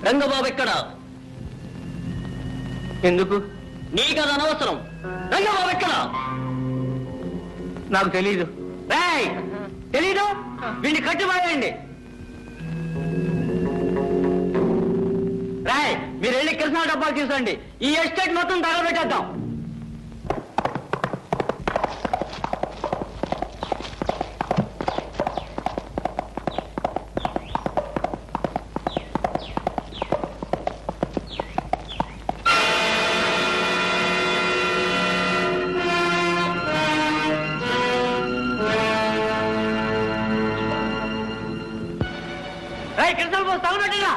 రంగబాబు ఎక్కడ? ఎందుకు? నీకది అనవసరం. రంగబాబు ఎక్కడ? నాకు తెలీదు. తెలీదు? వీడిని కట్టిపాయండి. మీరు వెళ్ళి కృష్ణా డబ్బాలు తీసుకోండి. ఈ ఎస్టేట్ మొత్తం తగలబెట్టేద్దాం. కృష్ణ తగలబెట్టా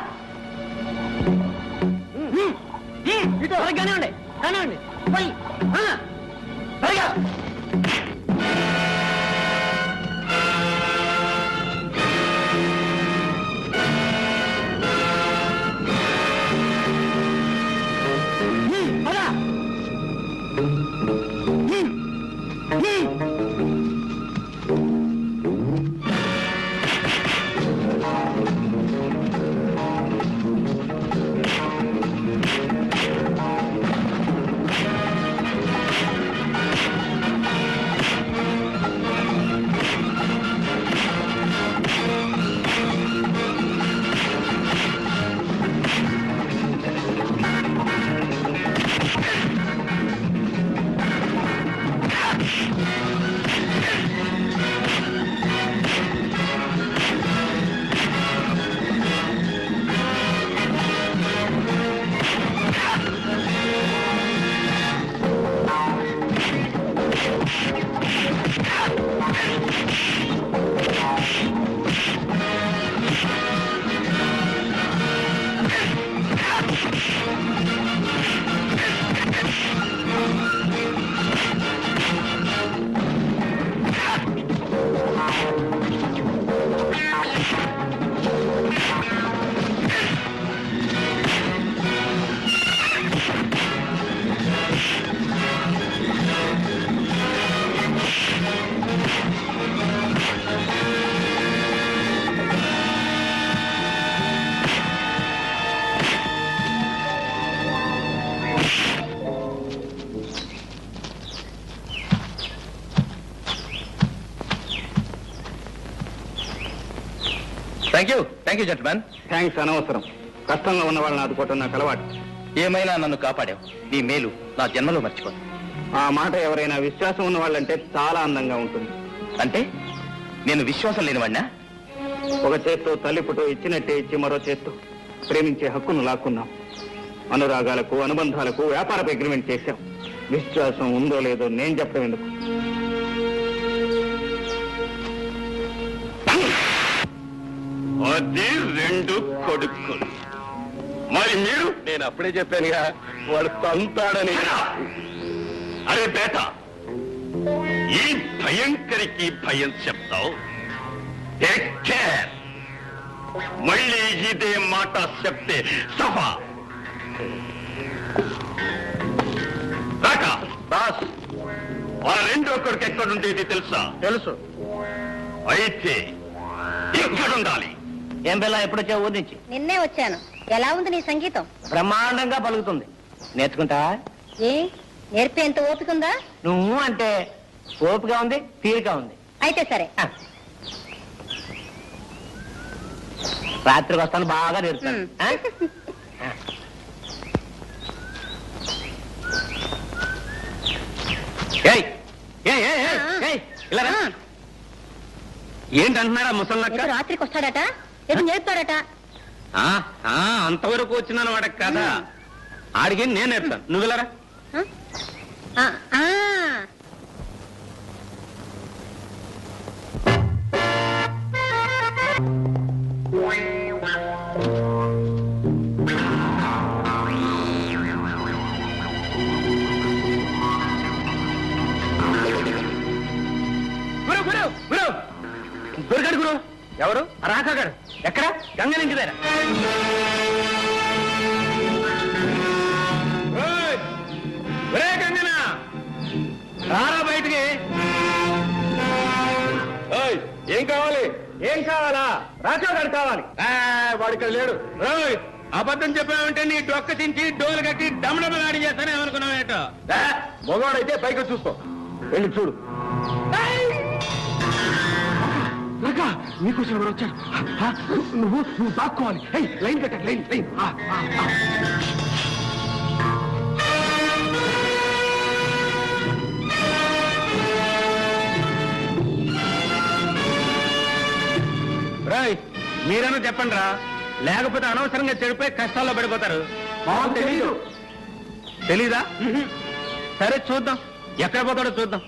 కానివ్వండి కానివ్వండి పోయి సరిగా థ్యాంక్ యూ జెంట్మెన్. థ్యాంక్స్ అనవసరం. కష్టంగా ఉన్న వాళ్ళని ఆదుకోవటం నాకు అలవాటు. ఏమైనా నన్ను కాపాడావు. నీ మేలు నా జన్మలో మర్చిపోను. ఆ మాట ఎవరైనా విశ్వాసం ఉన్న వాళ్ళంటే చాలా అందంగా ఉంటుంది. అంటే నేను విశ్వాసం లేనివాడినా? ఒక చేత్తో తల్లి పుటో ఇచ్చినట్టే ఇచ్చి మరో చేత్తో ప్రేమించే హక్కును లాక్కున్నాం. అనురాగాలకు అనుబంధాలకు వ్యాపారపు అగ్రిమెంట్ చేశాం. విశ్వాసం ఉందో లేదో నేను చెప్పడం ఎందుకు? అది రెండు కొడుకులు. మరి మీరు? నేను అప్పుడే చెప్పానుగా వాడు తంతాడని. అరే బేట, ఈ భయంకరికి భయం చెప్తావు. Take care. మళ్ళీ ఇదే మాట చెప్తే సభ రాక. బాస్, ఆ రెండో కొడుకు ఎక్కడుండేది తెలుసా? తెలుసు. అయితే ఇక్కడుండాలి. ఏం పిల్ల ఎప్పుడొచ్చావు ఊరి నుంచి? నిన్నే వచ్చాను. ఎలా ఉంది నీ సంగీతం? బ్రహ్మాండంగా పలుకుతుంది. నేర్చుకుంటా? ఏ నేర్పే ఎంత ఓపిక ఉందా? నువ్వు అంటే ఓపిక ఉంది, తీరిక ఉంది. అయితే సరే. రాత్రికి వస్తాను, బాగా నేర్పుతాను. ఏంటంటున్నారా ముసల్లక్క? రాత్రికి వస్తాడట, ఏదో నేర్పుతాడట. అంతవరకు వచ్చినాను వాడకి కదా. ఆడికి నేను నేర్పుతాను, నువ్వు వెళ్ళరా. దొరికాడు గురు. ఎవరు? రాకాగాడు. ఎక్కడ? గంగ నుంచి దగ్గర. గంగనా రారా బయటికి. ఏం కావాలి? ఏం కావాలా? రాకాగాడు కావాలి. వాడు ఇక్కడ లేడు. అబద్ధం చెప్పావంటే నీ డొక్క చించి డోలు కట్టి డమడమలాడి చేస్తానే అనుకున్నావేటో. మగవాడైతే పైకి చూసుకో, వెళ్ళి చూడు. నీకోసం ఎవరు వచ్చారు? నువ్వు దాక్కోవాలి. లైన్ కట్టాలి, లైన్ లైన్. మీరన్నా చెప్పండి రా, లేకపోతే అనవసరంగా చెడిపోయి కష్టాల్లో పడిపోతారు. తెలీదు. తెలీదా? సరే చూద్దాం, ఎక్కడ పోతాడో చూద్దాం.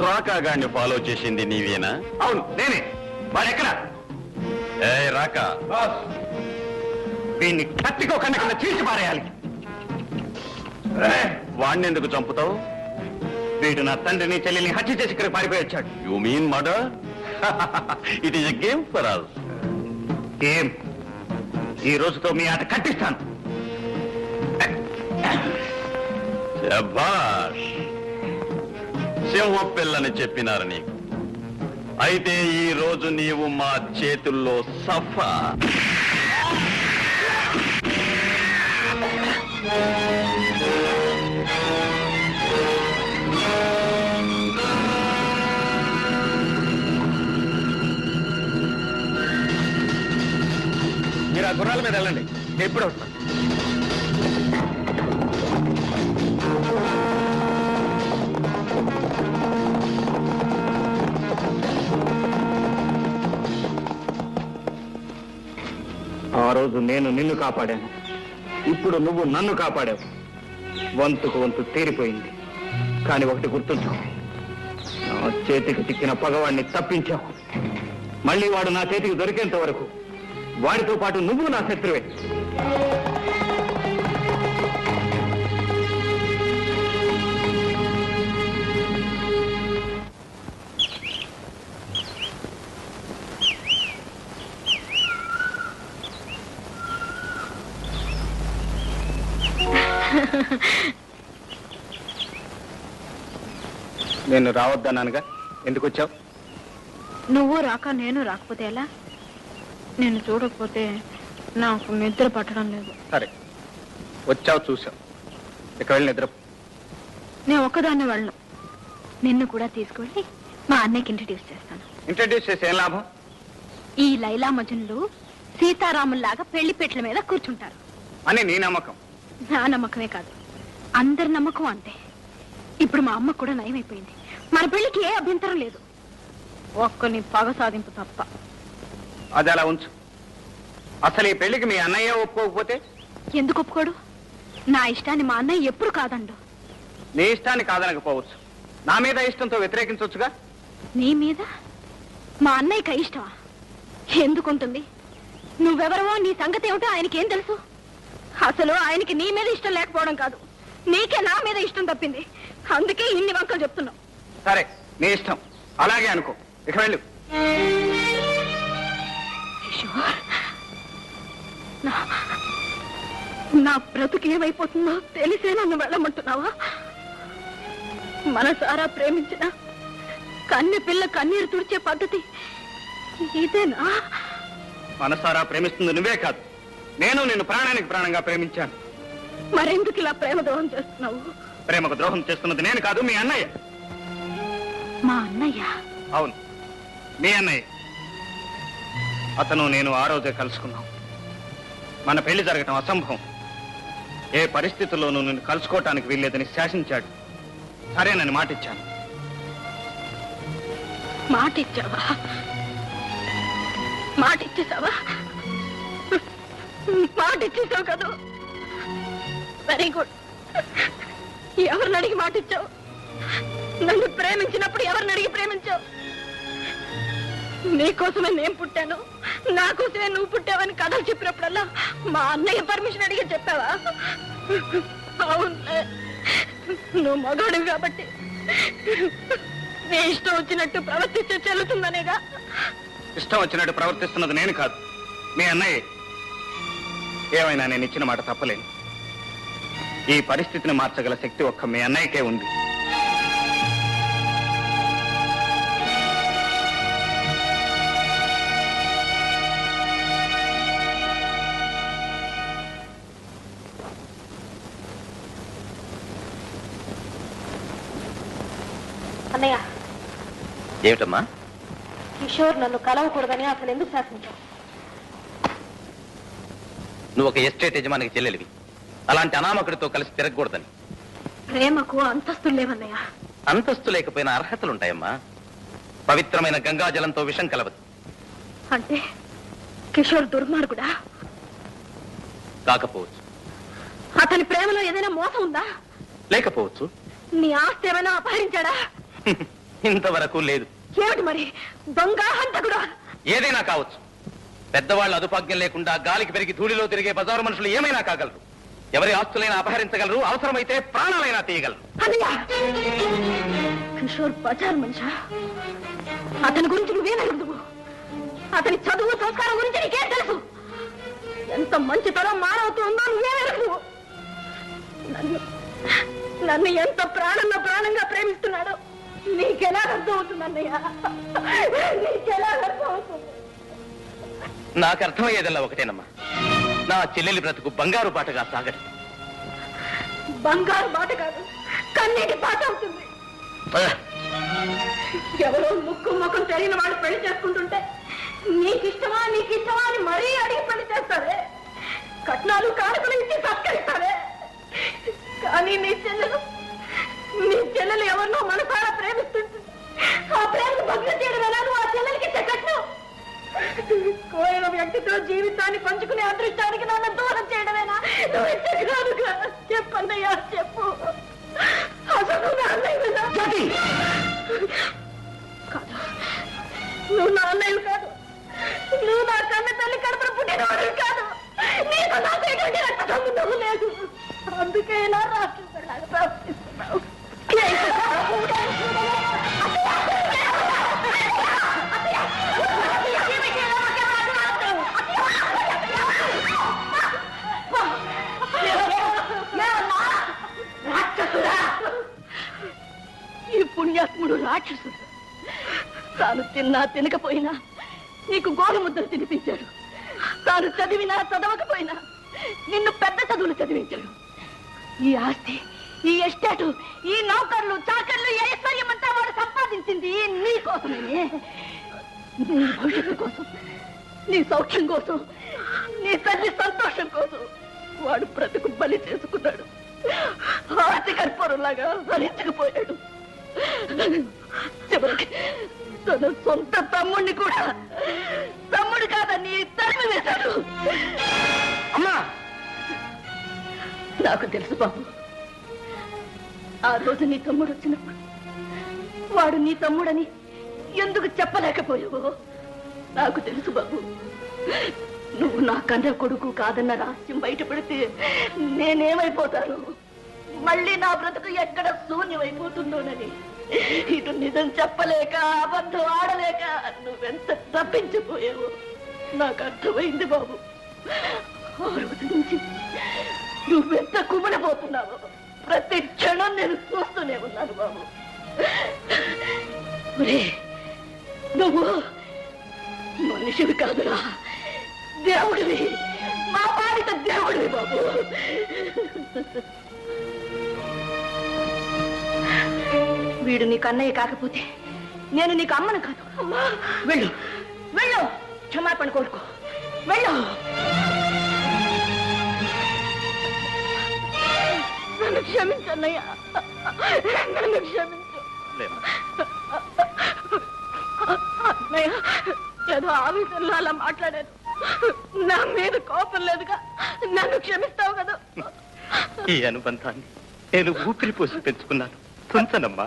రాకాగాన్ని ఫాలో చేసింది నీవేనా? అవును, నేనే. వాడెక్కడ? ఏ రాక, వీడిని కత్తికో కన్న కింద చీల్చి పారేయాలి. వాణ్ణి ఎందుకు చంపుతావు? వీడు నా తండ్రిని చెల్లెల్ని హత్య చేసి ఇక్కడ పారిపోయి వచ్చాడు. You mean murder? It is a game for us. ఏం, ఈ రోజుతో మీ ఆట కట్టిస్తాను. శభాష్, సింహం పిల్లని చెప్పినారు నీకు. అయితే ఈ రోజు నీవు మా చేతుల్లో సఫా. మీరు ఆ గుర్రాల మీద వెళ్ళండి, నేను ఎప్పుడు వస్తాను. ఆ రోజు నేను నిన్ను కాపాడాను, ఇప్పుడు నువ్వు నన్ను కాపాడావు. వంతుకు వంతు తీరిపోయింది. కానీ ఒకటి గుర్తుంచు, నా చేతికి చిక్కిన పగవాడిని తప్పించావు. మళ్ళీ వాడు నా చేతికి దొరికేంత వరకు వాడితో పాటు నువ్వు నా శత్రువే. నేను రావద్దన్నానుగా, ఎందుకు వచ్చావు? నువ్వు రాక నేను రాకపోతే ఎలా? నేను చూడకపోతే నాకు నిద్ర పట్టడం లేదు. సరే, వచ్చావు చూసావు, ఇక వెళ్ళి నిద్ర. నేను ఒక్కదాన్ని వెళ్ళను, నిన్ను కూడా తీసుకువెళ్ళి మా అన్నయ్యకి ఇంట్రడ్యూస్ చేస్తాను. ఇంట్రడ్యూస్ చేసి ఏం లాభం? ఈ లైలా మజనులు సీతారాముల్లాగా పెళ్లి పెట్ల మీద కూర్చుంటారు అని నీ నమ్మకం. నా నమ్మకమే కాదు, అందరి నమ్మకం అంతే. ఇప్పుడు మా అమ్మ కూడా నయమైపోయింది, మన పెళ్లికి ఏ అభ్యంతరం లేదు, ఒక్కని పగ సాధింపు తప్ప. అది అలా ఉంచు. అసలు ఈ పెళ్లికి మీ అన్నయ్య ఒప్పుకోకపోతే? ఎందుకు ఒప్పుకోడు? నా ఇష్టాన్ని మా అన్నయ్య ఎప్పుడు కాదండు. నీ ఇష్టాన్ని కాదనకపోవచ్చు, నా మీద ఇష్టంతో వ్యతిరేకించవచ్చుగా. నీ మీద మా అన్నయ్యకి ఇష్టమా? ఎందుకుంటుంది? నువ్వెవరవో, నీ సంగతి ఏమిటో ఆయనకేం తెలుసు? అసలు ఆయనకి నీ మీద ఇష్టం లేకపోవడం కాదు, నీకే నా మీద ఇష్టం తప్పింది. అందుకే ఇన్ని వంకలు చెప్తున్నావు. సరే, నీ ఇష్టం, అలాగే అనుకో, ఇక వెళ్ళు. నా బ్రతుకు ఏమైపోతుందో తెలిసే నన్ను వెళ్ళమంటున్నావా? మనసారా ప్రేమించిన కన్నె పిల్ల కన్నీరు తుడిచే పద్ధతి ఇదేనా? మనసారా ప్రేమిస్తుంది నువ్వే కాదు, నేను నిన్ను ప్రాణానికి ప్రాణంగా ప్రేమించాను. మరెందుకు ఇలా ప్రేమ ద్రోహం చేస్తున్నావు? ప్రేమకు ద్రోహం చేస్తున్నది నేను కాదు, మీ అన్నయ్య. మా అన్నయ్య? అవును, మీ అన్నయ్య. అతను నేను ఆ రోజే కలుసుకున్నాం. మన పెళ్లి జరగటం అసంభవం, ఏ పరిస్థితుల్లోనూ నిన్ను కలుసుకోవటానికి వీల్లేదని శాసించాడు. సరేనని మాటిచ్చాను. మాటిచ్చావా? మాటిచ్చేసావా? మాటిచ్చేసావు కదా, వెరీ గుడ్. ఎవరిని అడిగి మాటిచ్చావు? నన్ను ప్రేమించినప్పుడు ఎవరిని అడిగి ప్రేమించావు? నీకోసమే నేను పుట్టాను, నా కోసమే నువ్వు పుట్టావని కథలు చెప్పినప్పుడల్లా మా అన్నయ్య పర్మిషన్ అడిగి చెప్పావా? అవును, నువ్వు మగాడివి కాబట్టి నీ ఇష్టం వచ్చినట్టు ప్రవర్తిస్తే చెల్లుతుందనేగా. ఇష్టం వచ్చినట్టు ప్రవర్తిస్తున్నది నేను కాదు, మీ అన్నయ్య. ఏమైనా నేను ఇచ్చిన మాట తప్పలేను. ఈ పరిస్థితిని మార్చగల శక్తి ఒక్క మీ అన్నయ్యకే ఉంది. అన్నయ్య, ఏమిటమ్మా? కిషోర్ నన్ను కలవకూడదని అసలు ఎందుకు శాసించావు? నువ్వు ఒక ఎస్టేట్ యజమానికి చెల్లెలివి, అలాంటి అనామకుడితో కలిసి తిరగకూడదని. ప్రేమకు అంతస్తులు లేవన్నయ్య. అంతస్తు లేకపోయినా అర్హతలుంటాయమ్మా. పవిత్రమైన గంగాజలంతో విషం కలవదు. అంటే కిషోర్ దుర్మార్గుడా? కాకపోవచ్చు. అతని ప్రేమలో ఏదైనా మోసం ఉందా? లేకపోవచ్చు. నీ ఆస్తి ఏమైనా అపహరించాడా? ఇంతవరకు లేదు. ఏమిటి మరి? దొంగ, హంతకుడా? ఏదైనా కావచ్చు. పెద్దవాళ్ళ అదుపాజ్ఞం లేకుండా గాలికి పెరిగి ధూళిలో తిరిగే బజారు మనుషులు ఏమైనా కాగలరు. ఎవరి ఆస్తులైనా అపహరించగలరు, అవసరమైతే ప్రాణాలైనా తీయగలరు. కిషోర్ బజార్ మనిషా? అతని గురించి నువ్వేనడుగు. అతని చదువు సంస్కారం గురించి నీకేం తెలుసు? ఎంత మంచితనం మానవత్వం ఉందో నువ్వేనడుగు. నన్ను ఎంత ప్రాణంగా ప్రేమిస్తున్నాడో నీకెలా అర్థం అవుతుంది అన్నయ్య? నీకెలా అర్థం అవుతుంది? నాకు అర్థమయ్యేదల్లా ఒకటేనమ్మా, నా చెల్లెలి బ్రతుకు బంగారు బాటగా సాగదు. బంగారు బాట కాదు, కన్నీటి బాట అవుతుంది. ఎవరో ముక్కు ముఖం తెలియని వాడు పెళ్లి చేసుకుంటుంటే నీకిష్టమా అని మరీ అడిగి పెళ్లి చేస్తారే. కట్నాలు కానుకలు ఇచ్చి సత్కరిస్తారే. కానీ నీ చెల్లెలు ఎవరినో మనసారా ప్రేమిస్తుంటుంది. ఆ ప్రేమను భగ్నం చేయడం ఎలా? నువ్వు ఆ చెల్లెలకి కట్నం కోరిన వ్యక్తితో జీవితాన్ని పంచుకునే అదృష్టానికి నన్ను దూరం చేయడమేనా? నువ్వు ఇచ్చగానుగా చెప్పన్నయ్యా, చెప్పు. అసలు నా అన్నయ్య కాదు, నువ్వు నా అన్నయ్య కాదు, నువ్వు నా కన్న తల్లి కడుపున పుట్టినవాడు కాదు. నీకు నాకు ఎటువంటి రక్త సంబంధం లేదు. అందుకే ఇలా రాక్షసులాగా ప్రవర్తిస్తున్నావు. ఈ పుణ్యాత్ముడు రాక్షసుడు. తాను తిన్నా తినకపోయినా నీకు గోరుముద్ర తినిపించాడు. తాను చదివినా చదవకపోయినా నిన్ను పెద్ద చదువులు చదివించాడు. ఈ ఆస్తి, ఈ ఎస్టేటు, ఈ నౌకర్లు, చాకర్లు, ఐశ్వర్యం అంతా వాడు సంపాదించింది నీ కోసమే. నీ భవిష్యత్తు కోసం, నీ సౌఖ్యం కోసం, నీ తల్లి సంతోషం కోసం వాడు బ్రతుకు బలి చేసుకున్నాడు. ఆస్తి కర్పూరంలాగా భరించకపోయాడు. చివరికి తన సొంత తమ్ముడిని కూడా తమ్ముడు కాదని తరిమి వేశాడు. అమ్మా, నాకు తెలుసు బాబు. ఆ రోజు నీ తమ్ముడు వచ్చినప్పుడు వాడు నీ తమ్ముడని ఎందుకు చెప్పలేకపోయావో నాకు తెలుసు బాబు. నువ్వు నా కన్న కొడుకు కాదన్న రహస్యం బయటపడితే నేనేమైపోతాను? మళ్ళీ నా బ్రతుకు ఎక్కడ శూన్యమైపోతుందోనని ఇటు నిజం చెప్పలేక, అబద్ధం ఆడలేక నువ్వెంత తప్పించిపోయావో నాకు అర్థమైంది బాబు. ఆ రోజు నుంచి నువ్వెంత కుమిలిపోతున్నావో ప్రతి క్షణం నేను చూస్తూనే ఉన్నాను బాబు. నువ్వు మనిషివి కాదురా, దేవుడివి, మా పాలిట దేవుడివి బాబు. వీడు నీకు అన్నయ్య కాకపోతే నేను నీకు అమ్మను కాదు. వెళ్ళు, వెళ్ళు, క్షమాపణ కోరుకో, వెళ్ళు. నన్ను క్షమించన్నయ్య, నన్ను క్షమించు. అన్నయ్య, ఏదో ఆవేశంలో అలా మాట్లాడాను. నా మీద కోపం లేదుగా, నన్ను క్షమిస్తావు కదా. ఈ అనుబంధాన్ని నేను ఊపిరి పోసి పెంచుకున్నాను. తుంచనమ్మా.